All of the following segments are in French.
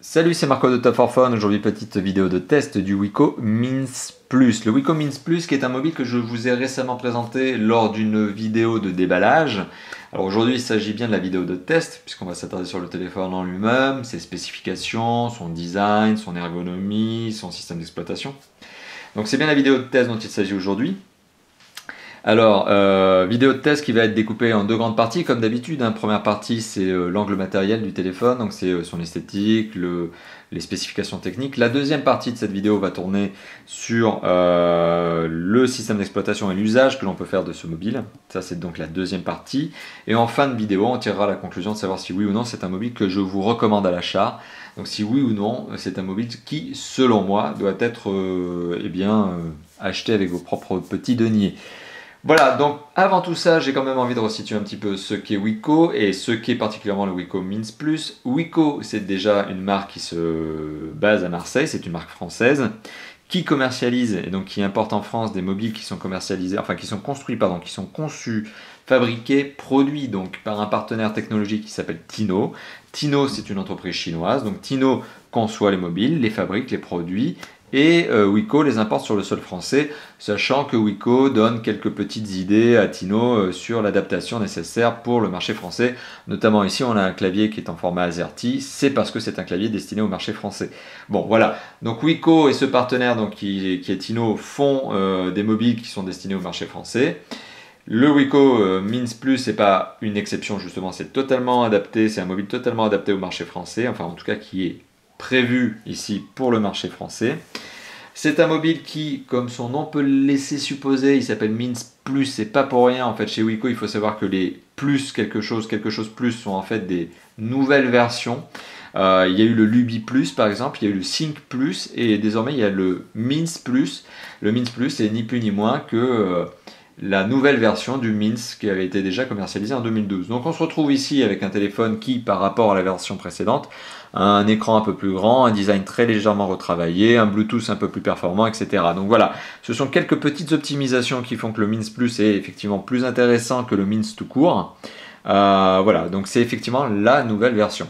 Salut, c'est Marco de Top for Phone. Aujourd'hui, petite vidéo de test du Wiko Mince Plus. Le Wiko Mince Plus qui est un mobile que je vous ai récemment présenté lors d'une vidéo de déballage. Alors aujourd'hui, il s'agit bien de la vidéo de test puisqu'on va s'attarder sur le téléphone en lui-même, ses spécifications, son design, son ergonomie, son système d'exploitation. Donc c'est bien la vidéo de test dont il s'agit aujourd'hui. Alors, vidéo de test qui va être découpée en deux grandes parties, comme d'habitude. Première partie, c'est l'angle matériel du téléphone, donc c'est son esthétique, les spécifications techniques. La deuxième partie de cette vidéo va tourner sur le système d'exploitation et l'usage que l'on peut faire de ce mobile. Ça, c'est donc la deuxième partie. Et en fin de vidéo, on tirera la conclusion de savoir si oui ou non c'est un mobile que je vous recommande à l'achat. Donc si oui ou non, c'est un mobile qui, selon moi, doit être acheté avec vos propres petits deniers. Voilà, donc avant tout ça, j'ai quand même envie de resituer un petit peu ce qu'est Wiko et ce qu'est particulièrement le Wiko Mince Plus. Wiko, c'est déjà une marque qui se base à Marseille, c'est une marque française qui commercialise et donc qui importe en France des mobiles qui sont commercialisés, enfin qui sont construits, pardon, qui sont conçus, fabriqués, produits donc par un partenaire technologique qui s'appelle Tino. Tino, c'est une entreprise chinoise, donc Tino conçoit les mobiles, les fabrique, les produit. Et Wiko les importe sur le sol français, sachant que Wiko donne quelques petites idées à Tino sur l'adaptation nécessaire pour le marché français. Notamment ici, on a un clavier qui est en format AZERTY, c'est parce que c'est un clavier destiné au marché français. Bon, voilà. Donc Wiko et ce partenaire donc, qui est Tino font des mobiles qui sont destinés au marché français. Le Wiko Mince Plus n'est pas une exception, justement, c'est totalement adapté, c'est un mobile totalement adapté au marché français, enfin en tout cas qui est prévu ici pour le marché français. C'est un mobile qui, comme son nom peut le laisser supposer, il s'appelle Mince Plus, c'est pas pour rien. En fait, chez Wiko, il faut savoir que les plus quelque chose plus sont en fait des nouvelles versions. Il y a eu le Luby Plus par exemple, il y a eu le Sync Plus et désormais il y a le Mince Plus. Le Mince Plus, c'est ni plus ni moins que la nouvelle version du Mince qui avait été déjà commercialisée en 2012. Donc on se retrouve ici avec un téléphone qui, par rapport à la version précédente, a un écran un peu plus grand, un design très légèrement retravaillé, un Bluetooth un peu plus performant, etc. Donc voilà, ce sont quelques petites optimisations qui font que le Mince Plus est effectivement plus intéressant que le Mince tout court. Voilà, donc c'est effectivement la nouvelle version.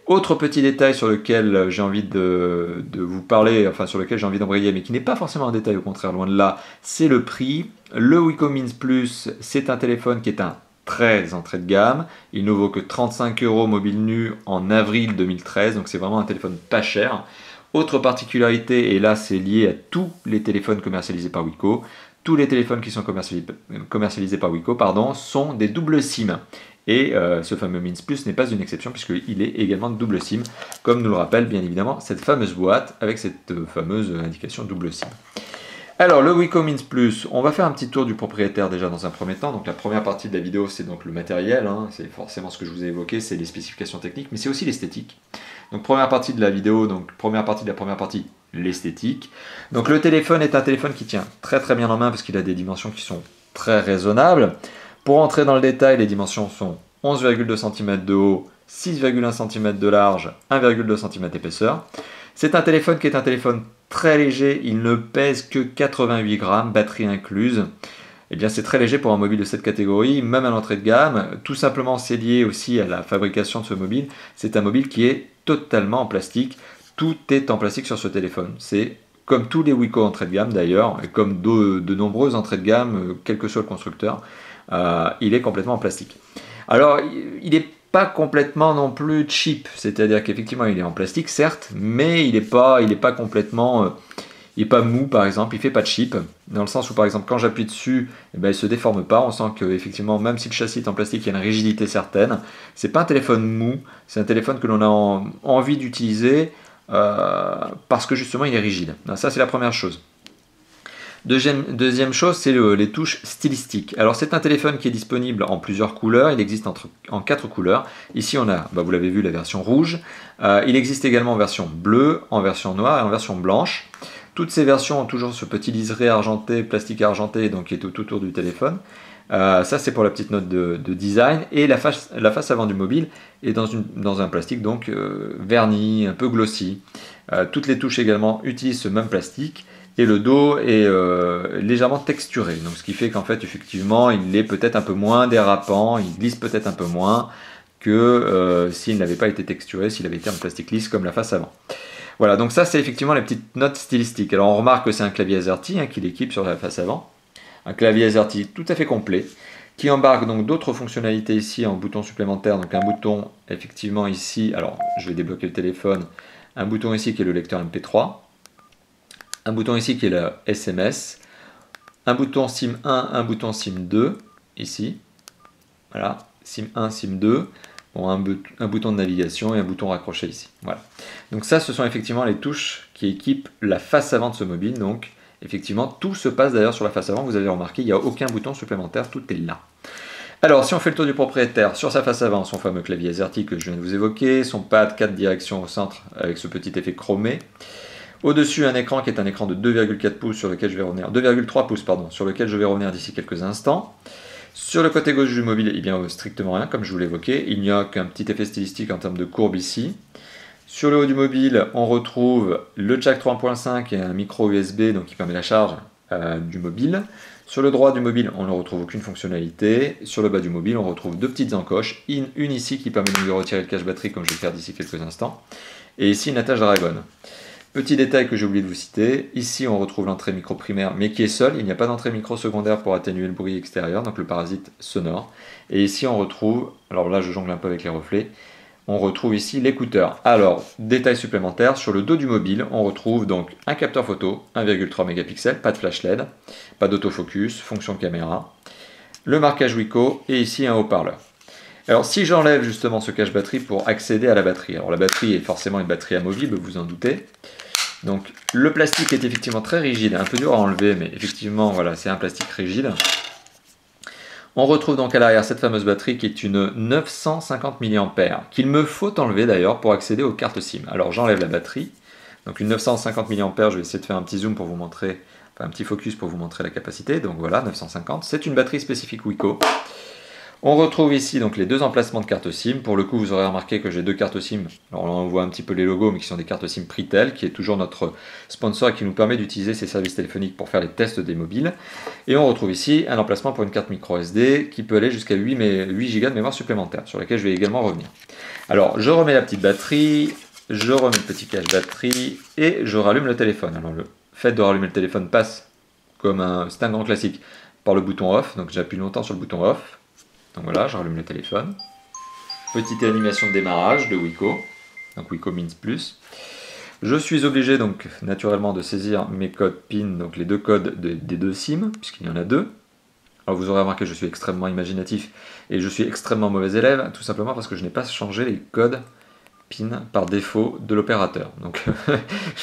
Autre petit détail sur lequel j'ai envie de vous parler, enfin sur lequel j'ai envie d'embrayer, mais qui n'est pas forcément un détail, au contraire, loin de là, c'est le prix. Le Wiko Mince Plus, c'est un téléphone qui est un très entrée de gamme. Il ne vaut que 35 € mobile nu en avril 2013, donc c'est vraiment un téléphone pas cher. Autre particularité, et là c'est lié à tous les téléphones commercialisés par Wiko, tous les téléphones qui sont commercialisés par Wiko, sont des doubles SIM. Et ce fameux Mince Plus n'est pas une exception puisqu'il est également de double SIM, comme nous le rappelle bien évidemment cette fameuse boîte avec cette fameuse indication double SIM. Alors le Wiko Mince Plus, on va faire un petit tour du propriétaire déjà dans un premier temps. Donc la première partie de la vidéo c'est donc le matériel, c'est forcément ce que je vous ai évoqué, c'est les spécifications techniques, mais c'est aussi l'esthétique. Donc première partie de la vidéo, donc première partie, l'esthétique. Donc le téléphone est un téléphone qui tient très très bien en main parce qu'il a des dimensions qui sont très raisonnables. Pour entrer dans le détail, les dimensions sont 11,2 cm de haut, 6,1 cm de large, 1,2 cm d'épaisseur. C'est un téléphone qui est un téléphone très léger, il ne pèse que 88 grammes, batterie incluse. Eh bien c'est très léger pour un mobile de cette catégorie, même à l'entrée de gamme. Tout simplement c'est lié aussi à la fabrication de ce mobile. C'est un mobile qui est totalement en plastique. Tout est en plastique sur ce téléphone. C'est comme tous les Wiko entrée de gamme d'ailleurs, et comme de nombreuses entrées de gamme, quel que soit le constructeur. Il est complètement en plastique. Alors, il n'est pas complètement non plus cheap, c'est-à-dire qu'effectivement, il est en plastique, certes, mais il n'est pas complètement... il n'est pas mou, par exemple, il ne fait pas de cheap, dans le sens où, par exemple, quand j'appuie dessus, il ne se déforme pas, on sent qu'effectivement, même si le châssis est en plastique, il y a une rigidité certaine. Ce n'est pas un téléphone mou, c'est un téléphone que l'on a envie d'utiliser parce que, justement, il est rigide. Ça, c'est la première chose. Deuxième chose, c'est les touches stylistiques. Alors c'est un téléphone qui est disponible en plusieurs couleurs, il existe en 4 couleurs. Ici on a, vous l'avez vu, la version rouge. Il existe également en version bleue, en version noire et en version blanche. Toutes ces versions ont toujours ce petit liseré argenté, plastique argenté, donc qui est tout autour du téléphone. Ça c'est pour la petite note de design. Et la face avant du mobile est dans un plastique donc verni, un peu glossy. Toutes les touches également utilisent ce même plastique. Et le dos est légèrement texturé, donc ce qui fait qu'en fait effectivement il est peut-être un peu moins dérapant, il glisse peut-être un peu moins que s'il n'avait pas été texturé, s'il avait été en plastique lisse comme la face avant. Voilà, donc ça c'est effectivement les petites notes stylistiques. Alors on remarque que c'est un clavier AZERTY qui l'équipe sur la face avant. Un clavier AZERTY tout à fait complet, qui embarque donc d'autres fonctionnalités ici en bouton supplémentaire. Donc un bouton effectivement ici, alors je vais débloquer le téléphone, un bouton ici qui est le lecteur MP3, un bouton ici qui est le SMS, un bouton SIM 1, un bouton SIM 2, ici, voilà, SIM 1, SIM 2, bon, un bouton de navigation et un bouton raccroché ici, voilà. Donc ça, ce sont effectivement les touches qui équipent la face avant de ce mobile, donc effectivement, tout se passe d'ailleurs sur la face avant, vous avez remarqué, il n'y a aucun bouton supplémentaire, tout est là. Alors, si on fait le tour du propriétaire, sur sa face avant, son fameux clavier AZERTY que je viens de vous évoquer, son pad 4 directions au centre avec ce petit effet chromé. Au-dessus, un écran qui est un écran de 2,4 pouces sur lequel je vais revenir, 2,3 pouces pardon, sur lequel je vais revenir d'ici quelques instants. Sur le côté gauche du mobile, eh bien strictement rien, comme je vous l'évoquais, il n'y a qu'un petit effet stylistique en termes de courbe ici. Sur le haut du mobile, on retrouve le jack 3.5 et un micro USB donc qui permet la charge du mobile. Sur le droit du mobile, on ne retrouve aucune fonctionnalité. Sur le bas du mobile, on retrouve deux petites encoches. Une ici qui permet de retirer le cache batterie comme je vais le faire d'ici quelques instants. Et ici une attache Dragon. Petit détail que j'ai oublié de vous citer, ici on retrouve l'entrée micro primaire mais qui est seule, il n'y a pas d'entrée micro secondaire pour atténuer le bruit extérieur, donc le parasite sonore. Et ici on retrouve, alors là je jongle un peu avec les reflets, on retrouve ici l'écouteur. Alors, détail supplémentaire, sur le dos du mobile, on retrouve donc un capteur photo, 1,3 mégapixels, pas de flash LED, pas d'autofocus, fonction caméra, le marquage Wico et ici un haut-parleur. Alors si j'enlève justement ce cache batterie pour accéder à la batterie, alors la batterie est forcément une batterie amovible, vous en doutez. Donc le plastique est effectivement très rigide, un peu dur à enlever, mais effectivement voilà, c'est un plastique rigide. On retrouve donc à l'arrière cette fameuse batterie qui est une 950 mAh, qu'il me faut enlever d'ailleurs pour accéder aux cartes SIM. Alors j'enlève la batterie, donc une 950 mAh, je vais essayer de faire un petit zoom pour vous montrer, enfin un petit focus pour vous montrer la capacité, donc voilà 950, c'est une batterie spécifique Wico. On retrouve ici donc les deux emplacements de cartes SIM. Pour le coup, vous aurez remarqué que j'ai deux cartes SIM. Alors là, on voit un petit peu les logos, mais qui sont des cartes SIM Pritel, qui est toujours notre sponsor et qui nous permet d'utiliser ces services téléphoniques pour faire les tests des mobiles. Et on retrouve ici un emplacement pour une carte micro SD qui peut aller jusqu'à 8 Go de mémoire supplémentaire, sur laquelle je vais également revenir. Alors, je remets la petite batterie, je remets le petit cache batterie et je rallume le téléphone. Alors, le fait de rallumer le téléphone passe comme c'est un grand classique par le bouton off. Donc, j'appuie longtemps sur le bouton off. Donc voilà, je rallume le téléphone. Petite animation de démarrage de Wico, donc Wico Means Plus. Je suis obligé donc naturellement de saisir mes codes PIN, donc les deux codes des deux SIM, puisqu'il y en a deux. Alors vous aurez remarqué que je suis extrêmement imaginatif et je suis extrêmement mauvais élève, tout simplement parce que je n'ai pas changé les codes PIN par défaut de l'opérateur. Donc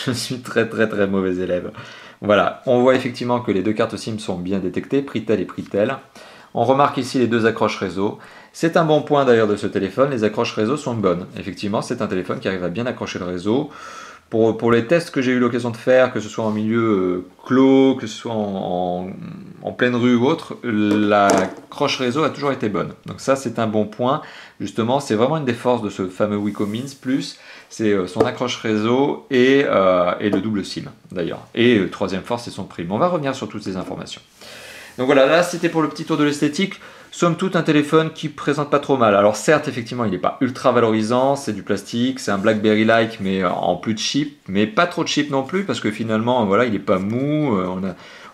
je suis très mauvais élève. Voilà, on voit effectivement que les deux cartes SIM sont bien détectées, Pritel et Pritel. On remarque ici les deux accroches réseau. C'est un bon point d'ailleurs de ce téléphone, les accroches réseau sont bonnes. Effectivement, c'est un téléphone qui arrive à bien accrocher le réseau. Pour les tests que j'ai eu l'occasion de faire, que ce soit en milieu clos, que ce soit en pleine rue ou autre, l'accroche réseau a toujours été bonne. Donc ça, c'est un bon point. Justement, c'est vraiment une des forces de ce fameux Wico Means Plus. C'est son accroche réseau et le double SIM d'ailleurs. Et troisième force, c'est son prix. Mais on va revenir sur toutes ces informations. Donc voilà, là c'était pour le petit tour de l'esthétique. Somme toute un téléphone qui présente pas trop mal. Alors certes, effectivement, il n'est pas ultra valorisant, c'est du plastique, c'est un BlackBerry-like, mais en plus cheap, mais pas trop cheap non plus, parce que finalement, voilà, il n'est pas mou,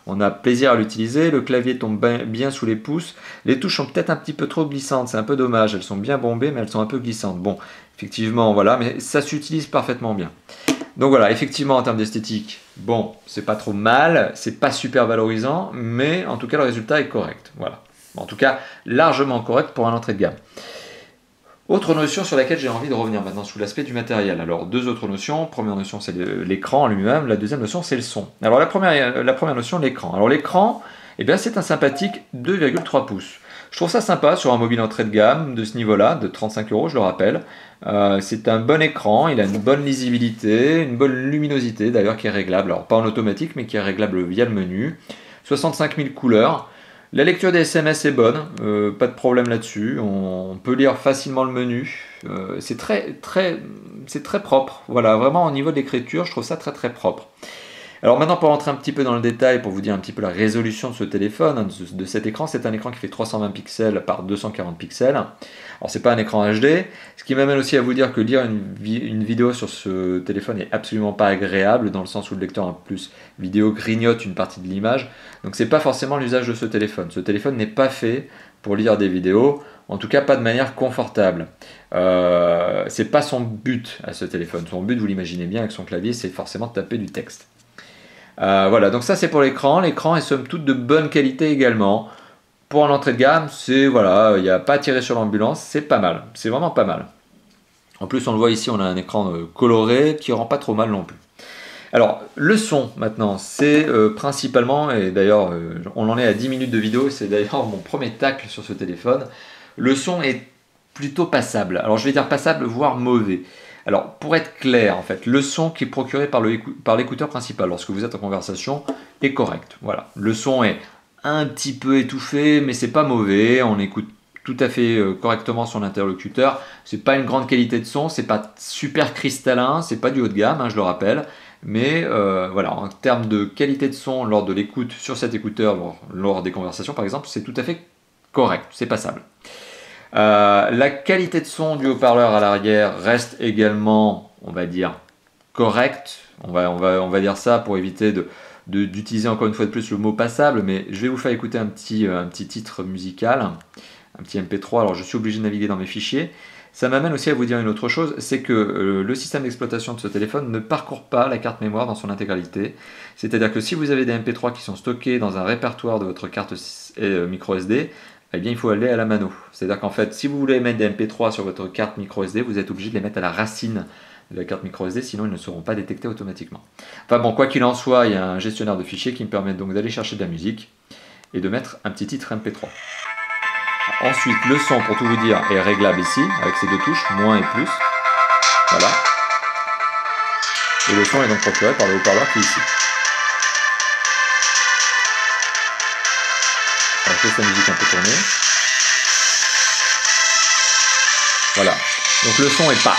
on a plaisir à l'utiliser, le clavier tombe bien sous les pouces, les touches sont peut-être un petit peu trop glissantes, c'est un peu dommage, elles sont bien bombées, mais elles sont un peu glissantes. Bon, effectivement, voilà, mais ça s'utilise parfaitement bien. Donc voilà, effectivement en termes d'esthétique, bon, c'est pas trop mal, c'est pas super valorisant, mais en tout cas le résultat est correct. Voilà. En tout cas, largement correct pour un entrée de gamme. Autre notion sur laquelle j'ai envie de revenir maintenant sous l'aspect du matériel. Alors deux autres notions. Première notion c'est l'écran lui-même, la deuxième notion c'est le son. Alors la première notion, l'écran. Alors l'écran, eh bien c'est un sympathique 2,3 pouces. Je trouve ça sympa sur un mobile entrée de gamme de ce niveau-là, de 35 €, je le rappelle. C'est un bon écran, il a une bonne lisibilité, une bonne luminosité d'ailleurs qui est réglable. Alors pas en automatique mais qui est réglable via le menu. 65 000 couleurs. La lecture des SMS est bonne, pas de problème là-dessus. On peut lire facilement le menu. C'est très propre. Voilà, vraiment au niveau de l'écriture, je trouve ça très propre. Alors maintenant, pour rentrer un petit peu dans le détail, pour vous dire un petit peu la résolution de ce téléphone, hein, de cet écran, c'est un écran qui fait 320 pixels par 240 pixels. Alors c'est pas un écran HD, ce qui m'amène aussi à vous dire que lire une vidéo sur ce téléphone n'est absolument pas agréable, dans le sens où le lecteur en plus vidéo grignote une partie de l'image, donc c'est pas forcément l'usage de ce téléphone. Ce téléphone n'est pas fait pour lire des vidéos, en tout cas pas de manière confortable. C'est pas son but à ce téléphone. Son but, vous l'imaginez bien avec son clavier, c'est forcément de taper du texte. Voilà, donc ça c'est pour l'écran. L'écran est somme toute de bonne qualité également. Pour l'entrée de gamme, c'est voilà, il n'y a pas à tirer sur l'ambulance, c'est pas mal, c'est vraiment pas mal. En plus, on le voit ici, on a un écran coloré qui rend pas trop mal non plus. Alors, le son maintenant, c'est principalement, et d'ailleurs on en est à 10 minutes de vidéo, c'est d'ailleurs mon premier tacle sur ce téléphone. Le son est plutôt passable. Alors je vais dire passable, voire mauvais. Alors pour être clair, en fait, le son qui est procuré par l'écouteur principal lorsque vous êtes en conversation est correct. Voilà, le son est un petit peu étouffé, mais c'est pas mauvais. On écoute tout à fait correctement son interlocuteur. C'est pas une grande qualité de son, c'est pas super cristallin, c'est pas du haut de gamme, hein, je le rappelle. Mais voilà, en termes de qualité de son lors de l'écoute sur cet écouteur, lors des conversations par exemple, c'est tout à fait correct, c'est passable. La qualité de son du haut-parleur à l'arrière reste également, on va dire, correcte. On va dire ça pour éviter d'utiliser encore une fois de plus le mot passable, mais je vais vous faire écouter un petit titre musical, un petit MP3. Alors je suis obligé de naviguer dans mes fichiers. Ça m'amène aussi à vous dire une autre chose, c'est que le système d'exploitation de ce téléphone ne parcourt pas la carte mémoire dans son intégralité. C'est-à-dire que si vous avez des MP3 qui sont stockés dans un répertoire de votre carte micro SD, eh bien il faut aller à la mano. C'est-à-dire qu'en fait, si vous voulez mettre des MP3 sur votre carte micro SD, vous êtes obligé de les mettre à la racine de la carte micro SD, sinon ils ne seront pas détectés automatiquement. Enfin bon, quoi qu'il en soit, il y a un gestionnaire de fichiers qui me permet donc d'aller chercher de la musique et de mettre un petit titre MP3. Ensuite, le son, pour tout vous dire, est réglable ici, avec ces deux touches, moins et plus. Voilà. Et le son est donc procuré par le haut-parleur qui est ici. Alors, je laisse la musique un peu tourner. Voilà. Donc le son n'est pas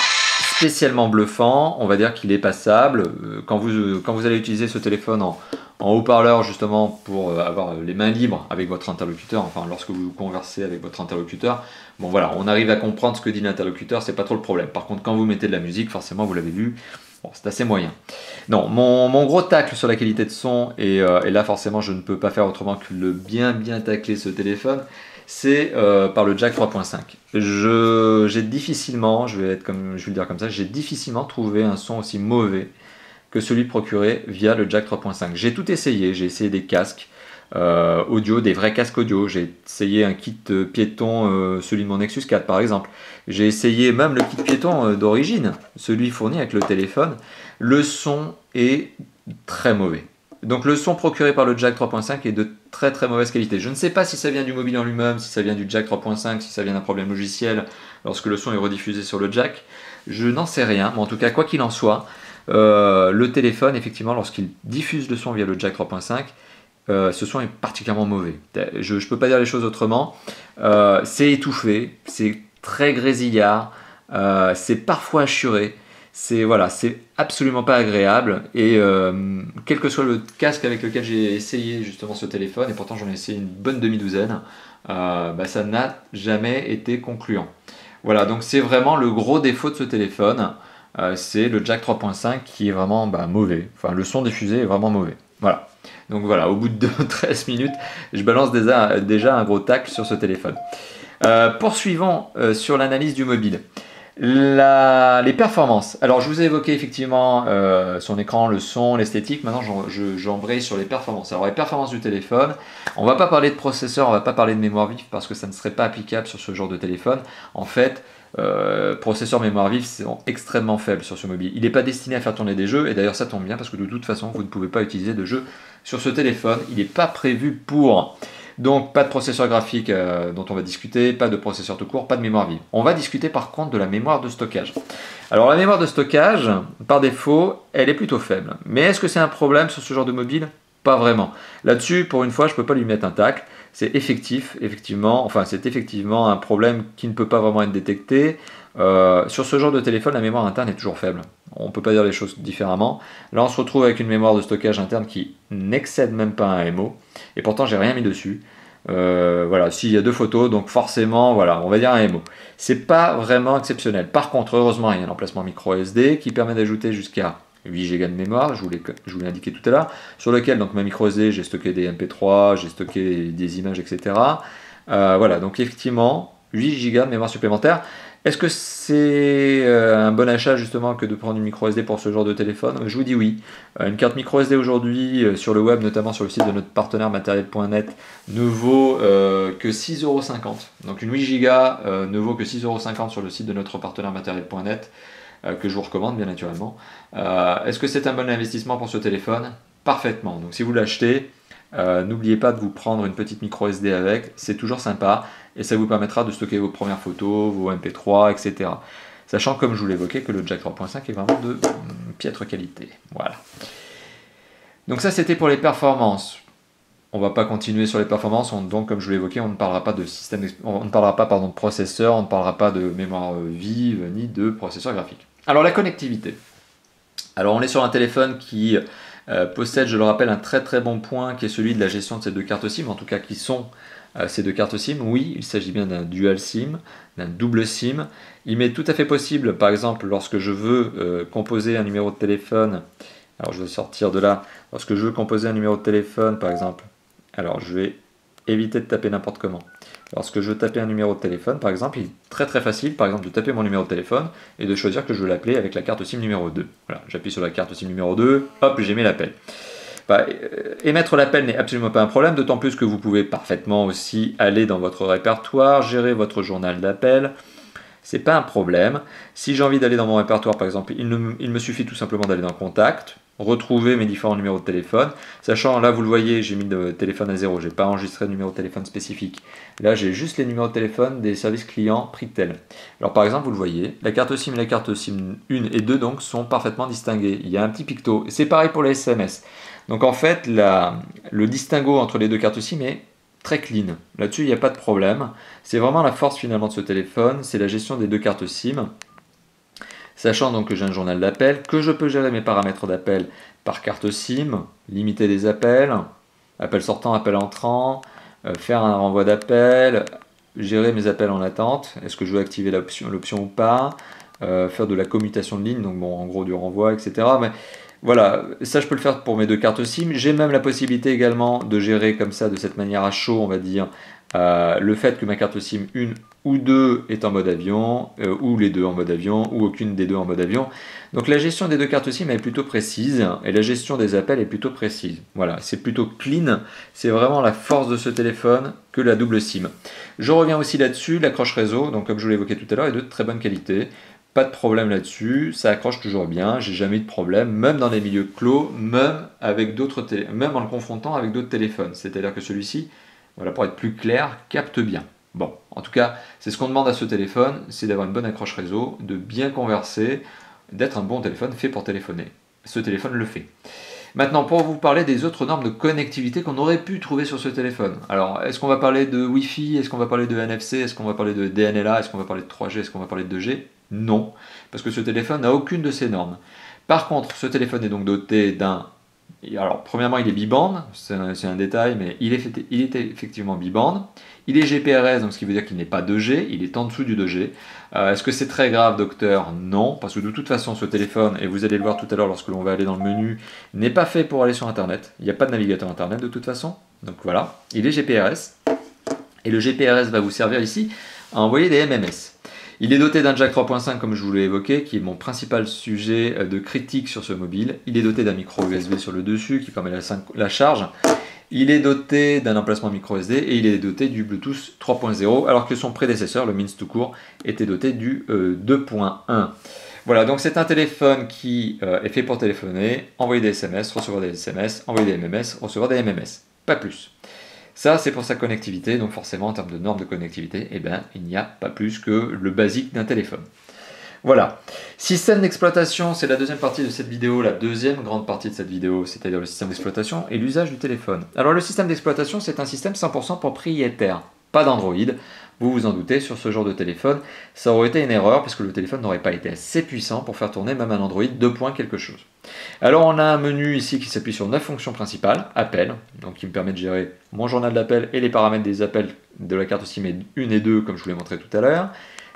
spécialement bluffant, on va dire qu'il est passable. Quand vous allez utiliser ce téléphone en haut-parleur justement pour avoir les mains libres avec votre interlocuteur, enfin lorsque vous conversez avec votre interlocuteur, bon voilà, on arrive à comprendre ce que dit l'interlocuteur, c'est pas trop le problème. Par contre, quand vous mettez de la musique, forcément vous l'avez vu, bon, c'est assez moyen. Non, mon gros tacle sur la qualité de son, et là forcément je ne peux pas faire autrement que de bien tacler ce téléphone, c'est par le jack 3.5. J'ai difficilement, je vais le dire comme ça, j'ai difficilement trouvé un son aussi mauvais que celui procuré via le jack 3.5. J'ai tout essayé, j'ai essayé des casques audio, des vrais casques audio, j'ai essayé un kit piéton, celui de mon Nexus 4 par exemple, j'ai essayé même le kit piéton d'origine, celui fourni avec le téléphone. Le son est très mauvais. Donc le son procuré par le jack 3.5 est de très mauvaise qualité. Je ne sais pas si ça vient du mobile en lui-même, si ça vient du jack 3.5, si ça vient d'un problème logiciel lorsque le son est rediffusé sur le jack. Je n'en sais rien, mais en tout cas, quoi qu'il en soit, le téléphone, effectivement, lorsqu'il diffuse le son via le jack 3.5, ce son est particulièrement mauvais. Je ne peux pas dire les choses autrement. C'est étouffé, c'est très grésillard, c'est parfois assuré. C'est absolument pas agréable et quel que soit le casque avec lequel j'ai essayé justement ce téléphone, et pourtant j'en ai essayé une bonne demi-douzaine, ça n'a jamais été concluant. Voilà, donc c'est vraiment le gros défaut de ce téléphone, c'est le jack 3.5 qui est vraiment mauvais. Enfin, le son diffusé est vraiment mauvais. Voilà. Donc voilà, au bout de 13 minutes, je balance déjà un gros tacle sur ce téléphone. Poursuivons sur l'analyse du mobile. Les performances. Alors je vous ai évoqué effectivement son écran, le son, l'esthétique. Maintenant j'embraye sur les performances. Alors les performances du téléphone, on va pas parler de processeur, on va pas parler de mémoire vive parce que ça ne serait pas applicable sur ce genre de téléphone. En fait, processeur, mémoire vive sont extrêmement faibles sur ce mobile. Il n'est pas destiné à faire tourner des jeux et d'ailleurs ça tombe bien parce que de toute façon vous ne pouvez pas utiliser de jeu sur ce téléphone. Il n'est pas prévu pour. Donc pas de processeur graphique dont on va discuter, pas de processeur tout court, pas de mémoire vive. On va discuter par contre de la mémoire de stockage. Alors la mémoire de stockage, par défaut, elle est plutôt faible. Mais est-ce que c'est un problème sur ce genre de mobile? Pas vraiment. Là-dessus, pour une fois, je ne peux pas lui mettre un tacle. C'est effectivement un problème qui ne peut pas vraiment être détecté. Sur ce genre de téléphone, la mémoire interne est toujours faible. On ne peut pas dire les choses différemment. Là, on se retrouve avec une mémoire de stockage interne qui n'excède même pas un MO. Et pourtant, j'ai rien mis dessus. Voilà, s'il y a 2 photos, donc forcément, voilà, on va dire un MO. C'est pas vraiment exceptionnel. Par contre, heureusement, il y a un emplacement micro SD qui permet d'ajouter jusqu'à 8 Go de mémoire, je vous l'ai indiqué tout à l'heure, sur lequel, donc ma micro SD, j'ai stocké des MP3, j'ai stocké des images, etc. Voilà, donc effectivement, 8 Go de mémoire supplémentaire. Est-ce que c'est un bon achat justement que de prendre une micro SD pour ce genre de téléphone? Je vous dis oui. Une carte micro SD aujourd'hui sur le web, notamment sur le site de notre partenaire matériel.net, ne vaut que 6,50 €. Donc une 8 Go ne vaut que 6,50 € sur le site de notre partenaire matériel.net, que je vous recommande bien naturellement. Est-ce que c'est un bon investissement pour ce téléphone? Parfaitement. Donc si vous l'achetez, n'oubliez pas de vous prendre une petite micro SD avec, c'est toujours sympa et ça vous permettra de stocker vos premières photos, vos MP3, etc. Sachant, comme je vous l'évoquais, que le jack 3.5 est vraiment de piètre qualité. Voilà. Donc ça, c'était pour les performances. On ne va pas continuer sur les performances, donc comme je vous l'évoquais, on ne parlera pas de système, on ne parlera pas de processeur, on ne parlera pas de mémoire vive ni de processeur graphique. Alors la connectivité. Alors on est sur un téléphone qui possède, je le rappelle, un très très bon point qui est celui de la gestion de ces 2 cartes SIM, en tout cas qui sont ces 2 cartes SIM. Oui, il s'agit bien d'un dual SIM, d'un double SIM. Il m'est tout à fait possible, par exemple, lorsque je veux composer un numéro de téléphone, alors je vais sortir de là, lorsque je veux composer un numéro de téléphone, par exemple, alors je vais éviter de taper n'importe comment. Lorsque je veux taper un numéro de téléphone, par exemple, il est très très facile, par exemple, de taper mon numéro de téléphone et de choisir que je veux l'appeler avec la carte SIM numéro 2. Voilà, j'appuie sur la carte SIM numéro 2, hop, j'émets l'appel. Émettre l'appel n'est absolument pas un problème, d'autant plus que vous pouvez parfaitement aussi aller dans votre répertoire, gérer votre journal d'appel. C'est pas un problème. Si j'ai envie d'aller dans mon répertoire, par exemple, il me suffit tout simplement d'aller dans Contact, retrouver mes différents numéros de téléphone, sachant, là vous le voyez, j'ai mis le téléphone à 0, j'ai pas enregistré de numéro de téléphone spécifique. Là j'ai juste les numéros de téléphone des services clients Pritel. Alors par exemple, vous le voyez, la carte SIM et la carte SIM 1 et 2 donc sont parfaitement distinguées. Il y a un petit picto. C'est pareil pour les SMS. Donc en fait, le distinguo entre les 2 cartes SIM est très clean. Là-dessus, il n'y a pas de problème. C'est vraiment la force finalement de ce téléphone, c'est la gestion des 2 cartes SIM. Sachant donc que j'ai un journal d'appel, que je peux gérer mes paramètres d'appel par carte SIM, limiter les appels, appel sortant, appel entrant, faire un renvoi d'appel, gérer mes appels en attente, est-ce que je veux activer l'option ou pas, faire de la commutation de ligne, donc bon, en gros du renvoi, etc. Mais voilà, ça je peux le faire pour mes 2 cartes SIM. J'ai même la possibilité également de gérer comme ça, de cette manière à chaud, on va dire, le fait que ma carte SIM 1 ou 2 est en mode avion, ou les 2 en mode avion, ou aucune des 2 en mode avion. Donc la gestion des 2 cartes SIM est plutôt précise, et la gestion des appels est plutôt précise. Voilà, c'est plutôt clean, c'est vraiment la force de ce téléphone que la double SIM. Je reviens aussi là-dessus, l'accroche réseau, donc comme je vous l'évoquais tout à l'heure, est de très bonne qualité. Pas de problème là-dessus, ça accroche toujours bien, j'ai jamais eu de problème, même dans des milieux clos, même en le confrontant avec d'autres téléphones. C'est-à-dire que celui-ci, voilà, pour être plus clair, capte bien. Bon, en tout cas, c'est ce qu'on demande à ce téléphone, c'est d'avoir une bonne accroche réseau, de bien converser, d'être un bon téléphone fait pour téléphoner. Ce téléphone le fait. Maintenant, pour vous parler des autres normes de connectivité qu'on aurait pu trouver sur ce téléphone. Alors, est-ce qu'on va parler de Wi-Fi? Est-ce qu'on va parler de NFC? Est-ce qu'on va parler de DNLA? Est-ce qu'on va parler de 3G? Est-ce qu'on va parler de 2G? Non, parce que ce téléphone n'a aucune de ces normes. Par contre, ce téléphone est donc doté d'un... Alors, premièrement, il est bi-bande, c'est un détail, mais il est effectivement bi-bande. Il est GPRS, donc ce qui veut dire qu'il n'est pas 2G, il est en dessous du 2G. Est-ce que c'est très grave, docteur? Non, parce que de toute façon, ce téléphone, et vous allez le voir tout à l'heure lorsque l'on va aller dans le menu, n'est pas fait pour aller sur Internet. Il n'y a pas de navigateur Internet de toute façon. Donc voilà, il est GPRS. Et le GPRS va vous servir ici à envoyer des MMS. Il est doté d'un jack 3.5 comme je vous l'ai évoqué, qui est mon principal sujet de critique sur ce mobile. Il est doté d'un micro USB sur le dessus qui permet la charge. Il est doté d'un emplacement micro SD et il est doté du Bluetooth 3.0 alors que son prédécesseur, le Means tout court, était doté du 2.1. Voilà, donc c'est un téléphone qui est fait pour téléphoner, envoyer des SMS, recevoir des SMS, envoyer des MMS, recevoir des MMS. Pas plus. Ça, c'est pour sa connectivité, donc forcément, en termes de normes de connectivité, eh ben, il n'y a pas plus que le basique d'un téléphone. Voilà. Système d'exploitation, c'est la deuxième partie de cette vidéo, la deuxième grande partie de cette vidéo, c'est-à-dire le système d'exploitation et l'usage du téléphone. Alors, le système d'exploitation, c'est un système 100% propriétaire, pas d'Android. vous vous en doutez, sur ce genre de téléphone, ça aurait été une erreur puisque le téléphone n'aurait pas été assez puissant pour faire tourner même un Android 2 points quelque chose. Alors on a un menu ici qui s'appuie sur 9 fonctions principales, appel, donc qui me permet de gérer mon journal d'appel et les paramètres des appels de la carte SIM 1 et 2 comme je vous l'ai montré tout à l'heure.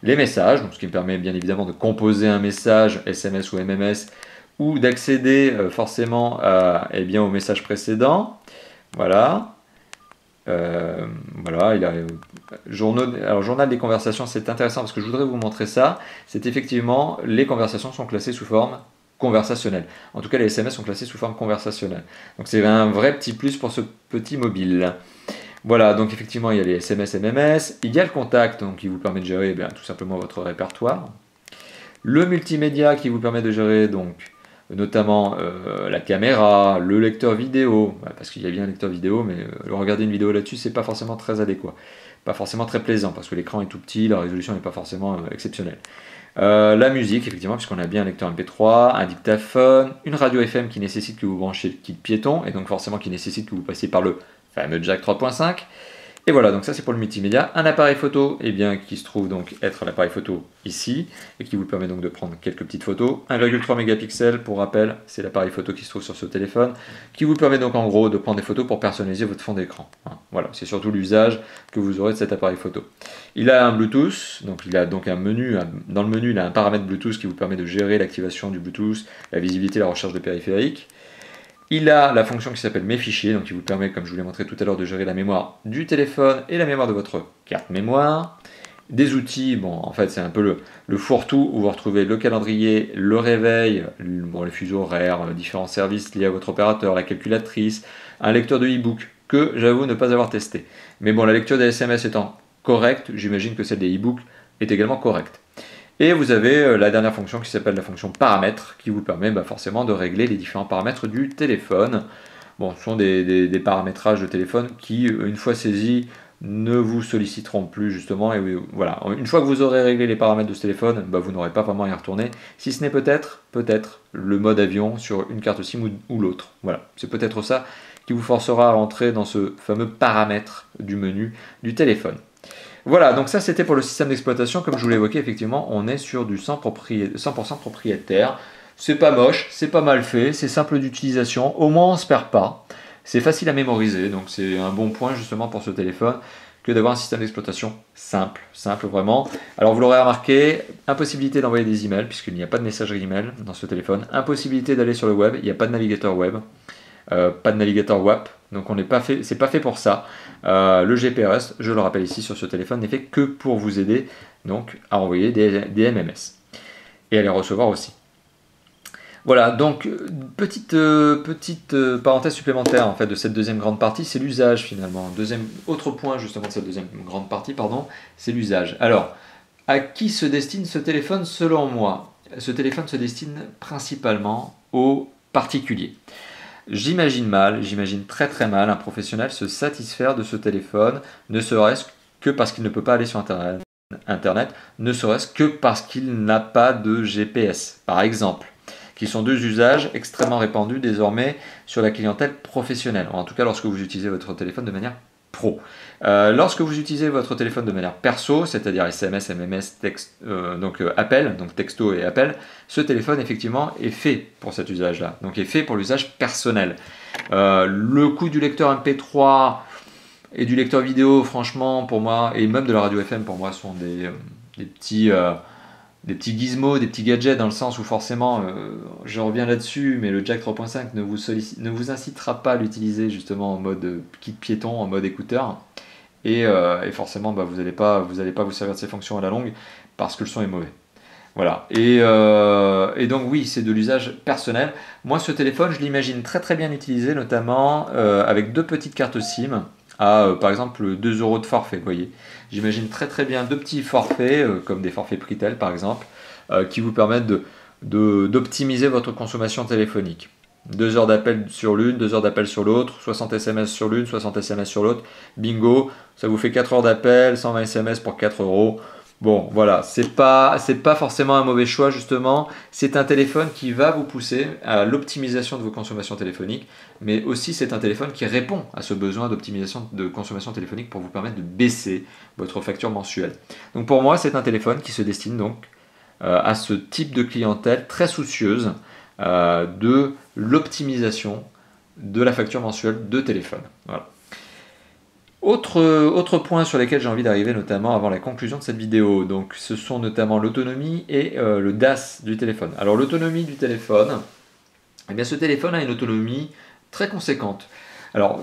Les messages, donc ce qui me permet bien évidemment de composer un message SMS ou MMS ou d'accéder forcément au message précédent. Voilà. Voilà, il a journal des conversations, c'est intéressant parce que je voudrais vous montrer ça. C'est effectivement, les conversations sont classées sous forme conversationnelle. En tout cas, les SMS sont classés sous forme conversationnelle. Donc c'est un vrai petit plus pour ce petit mobile. Voilà, donc effectivement, il y a les SMS, MMS. Il y a le contact, donc qui vous permet de gérer tout simplement votre répertoire. Le multimédia qui vous permet de gérer donc notamment la caméra, le lecteur vidéo, parce qu'il y a bien un lecteur vidéo, mais regarder une vidéo là-dessus, c'est pas forcément très adéquat, pas forcément très plaisant, parce que l'écran est tout petit, la résolution n'est pas forcément exceptionnelle. La musique, effectivement, puisqu'on a bien un lecteur MP3, un dictaphone, une radio FM qui nécessite que vous branchez le kit piéton, et donc forcément qui nécessite que vous passiez par le fameux jack 3.5. Et voilà, donc ça c'est pour le multimédia. Un appareil photo, qui se trouve donc être l'appareil photo ici, et qui vous permet donc de prendre quelques petites photos. 1,3 mégapixels, pour rappel, c'est l'appareil photo qui se trouve sur ce téléphone, qui vous permet donc en gros de prendre des photos pour personnaliser votre fond d'écran. Voilà, c'est surtout l'usage que vous aurez de cet appareil photo. Il a un Bluetooth, donc il a donc un menu, dans le menu il a un paramètre Bluetooth qui vous permet de gérer l'activation du Bluetooth, la visibilité, la recherche de périphériques. Il a la fonction qui s'appelle Mes fichiers, donc qui vous permet, comme je vous l'ai montré tout à l'heure, de gérer la mémoire du téléphone et la mémoire de votre carte mémoire. Des outils, bon, en fait, c'est un peu le fourre-tout où vous retrouvez le calendrier, le réveil, les fuseaux horaires, différents services liés à votre opérateur, la calculatrice, un lecteur de e-book que j'avoue ne pas avoir testé. Mais bon, la lecture des SMS étant correcte, j'imagine que celle des e-books est également correcte. Et vous avez la dernière fonction qui s'appelle la fonction paramètres, qui vous permet forcément de régler les différents paramètres du téléphone. Bon, ce sont des paramétrages de téléphone qui, une fois saisis, ne vous solliciteront plus justement. Et voilà, une fois que vous aurez réglé les paramètres de ce téléphone, vous n'aurez pas vraiment à y retourner, si ce n'est peut-être le mode avion sur une carte SIM ou l'autre. Voilà, c'est peut-être ça qui vous forcera à rentrer dans ce fameux paramètre du menu du téléphone. Voilà, donc ça c'était pour le système d'exploitation. Comme je vous l'ai évoqué, effectivement, on est sur du 100% propriétaire. C'est pas moche, c'est pas mal fait, c'est simple d'utilisation, au moins on se perd pas. C'est facile à mémoriser, donc c'est un bon point justement pour ce téléphone que d'avoir un système d'exploitation simple vraiment. Alors vous l'aurez remarqué, impossibilité d'envoyer des emails puisqu'il n'y a pas de messagerie email dans ce téléphone, impossibilité d'aller sur le web, il n'y a pas de navigateur web. Pas de navigateur WAP, donc c'est pas fait pour ça. Le GPRS, je le rappelle ici sur ce téléphone, n'est fait que pour vous aider donc à envoyer des MMS et à les recevoir aussi. Voilà, donc petite parenthèse supplémentaire en fait de cette deuxième grande partie, c'est l'usage finalement. Autre point justement de cette deuxième grande partie, c'est l'usage. Alors, à qui se destine ce téléphone selon moi? Ce téléphone se destine principalement aux particuliers. J'imagine très très mal un professionnel se satisfaire de ce téléphone, ne serait-ce que parce qu'il ne peut pas aller sur Internet, ne serait-ce que parce qu'il n'a pas de GPS, par exemple, qui sont deux usages extrêmement répandus désormais sur la clientèle professionnelle, en tout cas lorsque vous utilisez votre téléphone de manière pro. Lorsque vous utilisez votre téléphone de manière perso, c'est-à-dire SMS, MMS, appel, donc texto et appel, ce téléphone effectivement est fait pour cet usage-là, donc est fait pour l'usage personnel. Le coût du lecteur MP3 et du lecteur vidéo, franchement, pour moi, et même de la radio FM, pour moi, sont des petits gizmos, des petits gadgets, dans le sens où forcément, je reviens là-dessus, mais le jack 3.5 ne vous incitera pas à l'utiliser justement en mode kit piéton, en mode écouteur, et forcément vous n'allez pas vous servir de ces fonctions à la longue parce que le son est mauvais. Voilà, et donc oui, c'est de l'usage personnel. Moi, ce téléphone, je l'imagine très très bien utilisé, notamment avec deux petites cartes SIM à par exemple 2 € de forfait, vous voyez. J'imagine très très bien deux petits forfaits, comme des forfaits Pritel par exemple, qui vous permettent d'optimiser votre consommation téléphonique. 2 heures d'appel sur l'une, 2 heures d'appel sur l'autre, 60 SMS sur l'une, 60 SMS sur l'autre, bingo, ça vous fait 4 heures d'appel, 120 SMS pour 4 €. Bon, voilà, c'est pas forcément un mauvais choix justement. C'est un téléphone qui va vous pousser à l'optimisation de vos consommations téléphoniques, mais aussi c'est un téléphone qui répond à ce besoin d'optimisation de consommation téléphonique pour vous permettre de baisser votre facture mensuelle. Donc pour moi, c'est un téléphone qui se destine donc à ce type de clientèle très soucieuse de l'optimisation de la facture mensuelle de téléphone. Voilà. Autre point sur lesquels j'ai envie d'arriver, notamment avant la conclusion de cette vidéo, donc ce sont notamment l'autonomie et le DAS du téléphone. Alors l'autonomie du téléphone, eh bien ce téléphone a une autonomie très conséquente. Alors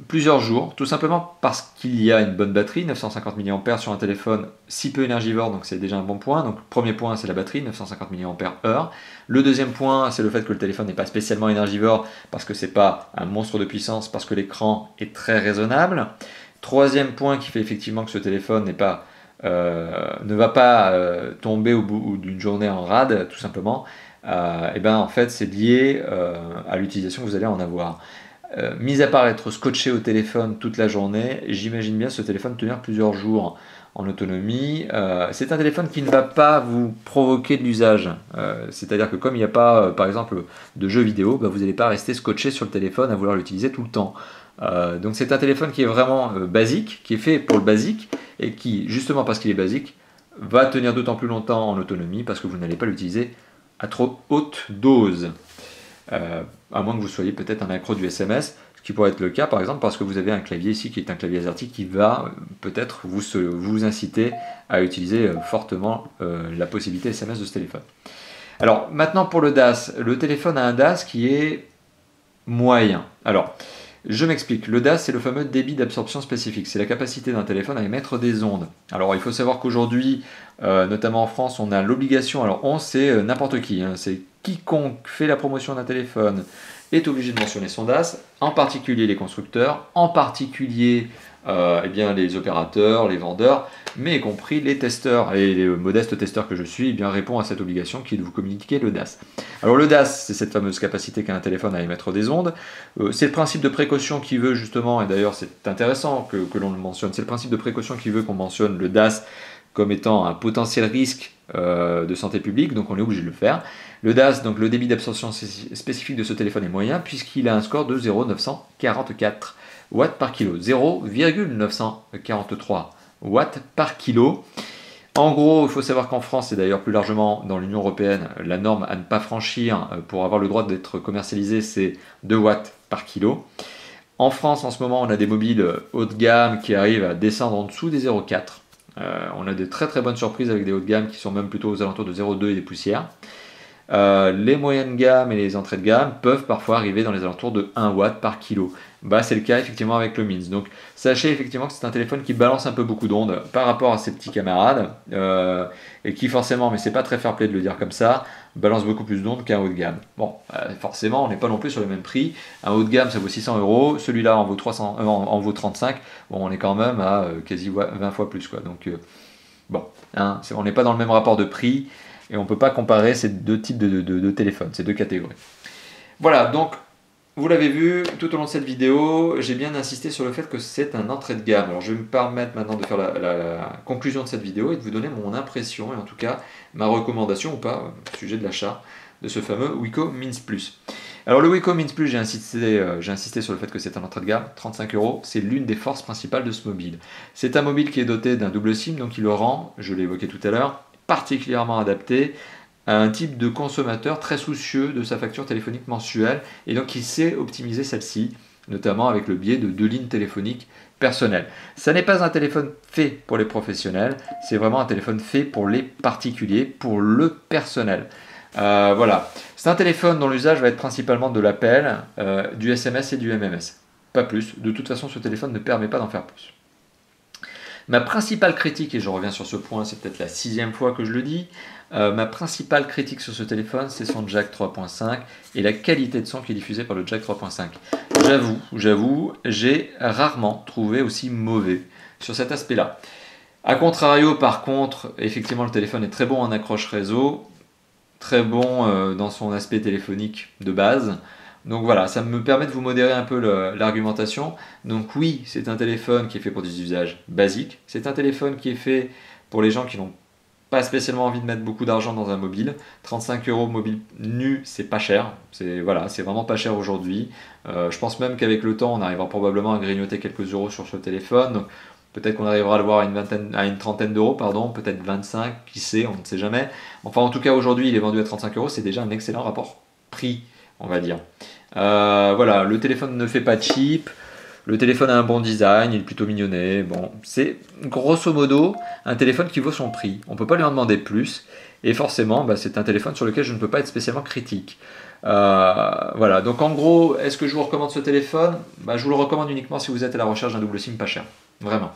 plusieurs jours, tout simplement parce qu'il y a une bonne batterie, 950 mAh sur un téléphone si peu énergivore, donc c'est déjà un bon point. Donc premier point, c'est la batterie, 950 mAh. Le deuxième point, c'est le fait que le téléphone n'est pas spécialement énergivore parce que c'est pas un monstre de puissance, parce que l'écran est très raisonnable. Troisième point qui fait effectivement que ce téléphone ne va pas tomber au bout d'une journée en rade, tout simplement, et ben en fait c'est lié à l'utilisation que vous allez en avoir. Mis à part être scotché au téléphone toute la journée, j'imagine bien ce téléphone tenir plusieurs jours en autonomie. C'est un téléphone qui ne va pas vous provoquer de l'usage. C'est-à-dire que comme il n'y a pas, par exemple, de jeux vidéo, bah, vous n'allez pas rester scotché sur le téléphone à vouloir l'utiliser tout le temps. Donc c'est un téléphone qui est vraiment basique, qui est fait pour le basique, et qui, justement parce qu'il est basique, va tenir d'autant plus longtemps en autonomie parce que vous n'allez pas l'utiliser à trop haute dose. À moins que vous soyez peut-être un accro du SMS, ce qui pourrait être le cas par exemple parce que vous avez un clavier ici qui est un clavier AZERTY qui va peut-être vous inciter à utiliser fortement la possibilité SMS de ce téléphone. Alors maintenant pour le DAS, le téléphone a un DAS qui est moyen. Alors je m'explique, le DAS c'est le fameux débit d'absorption spécifique, c'est la capacité d'un téléphone à émettre des ondes. Alors il faut savoir qu'aujourd'hui, notamment en France, on a l'obligation, alors on c'est n'importe qui, hein, c'est quiconque fait la promotion d'un téléphone est obligé de mentionner son DAS, en particulier les constructeurs, en particulier eh bien, les opérateurs, les vendeurs, mais y compris les testeurs. Et les modestes testeurs que je suis eh bien, répondent à cette obligation qui est de vous communiquer le DAS. Alors le DAS, c'est cette fameuse capacité qu'a un téléphone à émettre des ondes. C'est le principe de précaution qui veut justement, et d'ailleurs c'est intéressant que l'on le mentionne, c'est le principe de précaution qui veut qu'on mentionne le DAS comme étant un potentiel risque de santé publique, donc on est obligé de le faire. Le DAS, donc le débit d'absorption spécifique de ce téléphone est moyen puisqu'il a un score de 0,944 watts par kilo, 0,943 watts par kilo. En gros, il faut savoir qu'en France, et d'ailleurs plus largement dans l'Union européenne, la norme à ne pas franchir pour avoir le droit d'être commercialisé, c'est 2 watts par kilo. En France, en ce moment, on a des mobiles haut de gamme qui arrivent à descendre en dessous des 0,4. On a de très très bonnes surprises avec des hauts de gamme qui sont même plutôt aux alentours de 0,2 et des poussières. Les moyennes gamme et les entrées de gamme peuvent parfois arriver dans les alentours de 1 watt par kilo. Bah, c'est le cas effectivement avec le Minsk. Donc sachez effectivement que c'est un téléphone qui balance un peu beaucoup d'ondes par rapport à ses petits camarades et qui forcément, mais c'est pas très fair play de le dire comme ça, balance beaucoup plus d'ondes qu'un haut de gamme. Bon, forcément on n'est pas non plus sur le même prix. Un haut de gamme ça vaut 600 €, celui-là en vaut 35. Bon, on est quand même à quasi 20 fois plus quoi. Donc bon, hein, on n'est pas dans le même rapport de prix. Et on ne peut pas comparer ces deux types de téléphones, ces deux catégories. Voilà, donc vous l'avez vu, tout au long de cette vidéo, j'ai bien insisté sur le fait que c'est un entrée de gamme. Alors je vais me permettre maintenant de faire la conclusion de cette vidéo et de vous donner mon impression, et en tout cas ma recommandation ou pas, au sujet de l'achat de ce fameux Wiko Minsk Plus. Alors le Wiko Minsk Plus, j'ai insisté sur le fait que c'est un entrée de gamme, 35 €, c'est l'une des forces principales de ce mobile. C'est un mobile qui est doté d'un double SIM, donc il le rend, je l'ai évoqué tout à l'heure, particulièrement adapté à un type de consommateur très soucieux de sa facture téléphonique mensuelle et donc qui sait optimiser celle-ci, notamment avec le biais de 2 lignes téléphoniques personnelles. Ça n'est pas un téléphone fait pour les professionnels, c'est vraiment un téléphone fait pour les particuliers, pour le personnel. Voilà, c'est un téléphone dont l'usage va être principalement de l'appel, du SMS et du MMS. Pas plus, de toute façon ce téléphone ne permet pas d'en faire plus. Ma principale critique, et je reviens sur ce point, c'est peut-être la 6e fois que je le dis, ma principale critique sur ce téléphone, c'est son jack 3.5 et la qualité de son qui est diffusée par le jack 3.5. J'avoue, j'ai rarement trouvé aussi mauvais sur cet aspect-là. A contrario, par contre, effectivement, le téléphone est très bon en accroche réseau, très bon dans son aspect téléphonique de base. Donc voilà, ça me permet de vous modérer un peu l'argumentation. Donc oui, c'est un téléphone qui est fait pour des usages basiques. C'est un téléphone qui est fait pour les gens qui n'ont pas spécialement envie de mettre beaucoup d'argent dans un mobile. 35 € mobile nu, c'est pas cher. Voilà, c'est vraiment pas cher aujourd'hui. Je pense même qu'avec le temps, on arrivera probablement à grignoter quelques euros sur ce téléphone. Peut-être qu'on arrivera à le voir à une trentaine d'euros, pardon, peut-être 25, qui sait, on ne sait jamais. Enfin, en tout cas, aujourd'hui, il est vendu à 35 €, c'est déjà un excellent rapport prix, on va dire. Voilà, le téléphone ne fait pas cheap. Le téléphone a un bon design, il est plutôt mignonné. Bon, c'est grosso modo un téléphone qui vaut son prix. On ne peut pas lui en demander plus. Et forcément, c'est un téléphone sur lequel je ne peux pas être spécialement critique. Voilà, donc en gros, est-ce que je vous recommande ce téléphone? Je vous le recommande uniquement si vous êtes à la recherche d'un double SIM pas cher. Vraiment.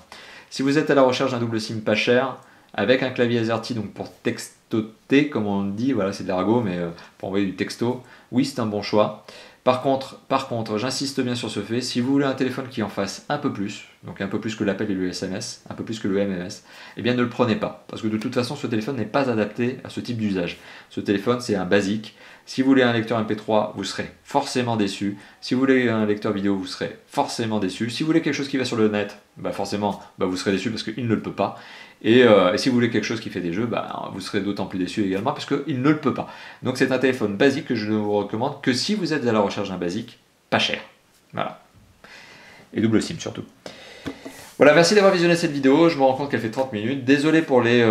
Si vous êtes à la recherche d'un double SIM pas cher, avec un clavier AZERTY, donc pour textoter, comme on dit, voilà, c'est de l'argot, mais pour envoyer du texto, oui, c'est un bon choix. Par contre, j'insiste bien sur ce fait, si vous voulez un téléphone qui en fasse un peu plus, donc un peu plus que l'appel et le SMS, un peu plus que le MMS, eh bien ne le prenez pas, parce que de toute façon ce téléphone n'est pas adapté à ce type d'usage. Ce téléphone c'est un basique. Si vous voulez un lecteur MP3, vous serez forcément déçu. Si vous voulez un lecteur vidéo, vous serez forcément déçu. Si vous voulez quelque chose qui va sur le net, forcément vous serez déçu parce qu'il ne le peut pas. Et si vous voulez quelque chose qui fait des jeux, vous serez d'autant plus déçu également parce qu'il ne le peut pas. Donc c'est un téléphone basique que je ne vous recommande que si vous êtes à la recherche d'un basique pas cher. Voilà. Et double SIM surtout. Voilà, merci d'avoir visionné cette vidéo. Je me rends compte qu'elle fait 30 minutes. Désolé pour les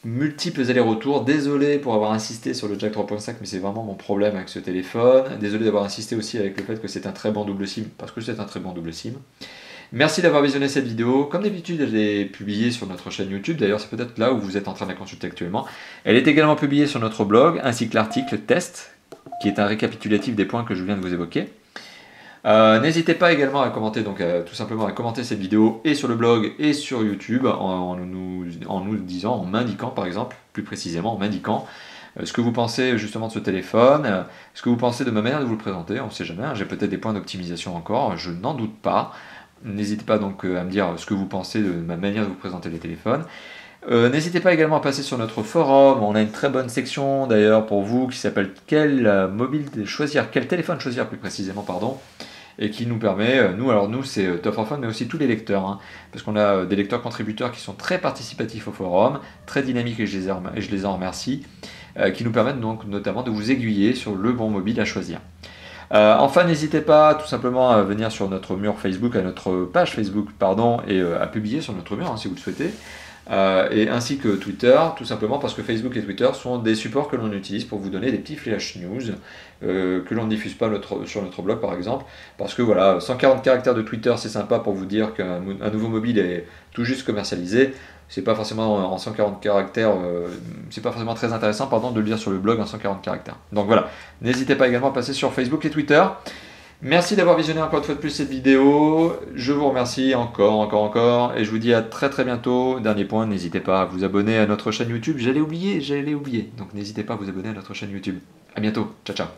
multiples allers-retours. Désolé pour avoir insisté sur le jack 3.5, mais c'est vraiment mon problème avec ce téléphone. Désolé d'avoir insisté aussi avec le fait que c'est un très bon double SIM, parce que c'est un très bon double SIM. Merci d'avoir visionné cette vidéo. Comme d'habitude, elle est publiée sur notre chaîne YouTube. D'ailleurs, c'est peut-être là où vous êtes en train de la consulter actuellement. Elle est également publiée sur notre blog, ainsi que l'article test, qui est un récapitulatif des points que je viens de vous évoquer. N'hésitez pas également à commenter, donc tout simplement à commenter cette vidéo et sur le blog et sur YouTube en nous disant, en m'indiquant par exemple, plus précisément en m'indiquant ce que vous pensez justement de ce téléphone, ce que vous pensez de ma manière de vous le présenter. On ne sait jamais, j'ai peut-être des points d'optimisation encore, je n'en doute pas. N'hésitez pas donc à me dire ce que vous pensez de ma manière de vous présenter les téléphones. N'hésitez pas également à passer sur notre forum, on a une très bonne section d'ailleurs pour vous qui s'appelle quel téléphone choisir plus précisément, pardon, et qui nous permet, nous c'est Top for Fun, mais aussi tous les lecteurs, parce qu'on a des lecteurs contributeurs qui sont très participatifs au forum, très dynamiques et je les en remercie, qui nous permettent donc notamment de vous aiguiller sur le bon mobile à choisir. Enfin, n'hésitez pas tout simplement à venir sur notre mur Facebook, à notre page Facebook, pardon, et à publier sur notre mur si vous le souhaitez. Et ainsi que Twitter, tout simplement parce que Facebook et Twitter sont des supports que l'on utilise pour vous donner des petits flash news que l'on ne diffuse pas sur notre blog par exemple, parce que voilà, 140 caractères de Twitter c'est sympa pour vous dire qu'un nouveau mobile est tout juste commercialisé. C'est pas forcément en 140 caractères, c'est pas forcément très intéressant de le lire sur le blog en 140 caractères. Donc voilà, n'hésitez pas également à passer sur Facebook et Twitter. Merci d'avoir visionné encore une fois de plus cette vidéo. Je vous remercie encore, et je vous dis à très bientôt. Dernier point, n'hésitez pas à vous abonner à notre chaîne YouTube. J'allais oublier. Donc n'hésitez pas à vous abonner à notre chaîne YouTube. À bientôt. Ciao.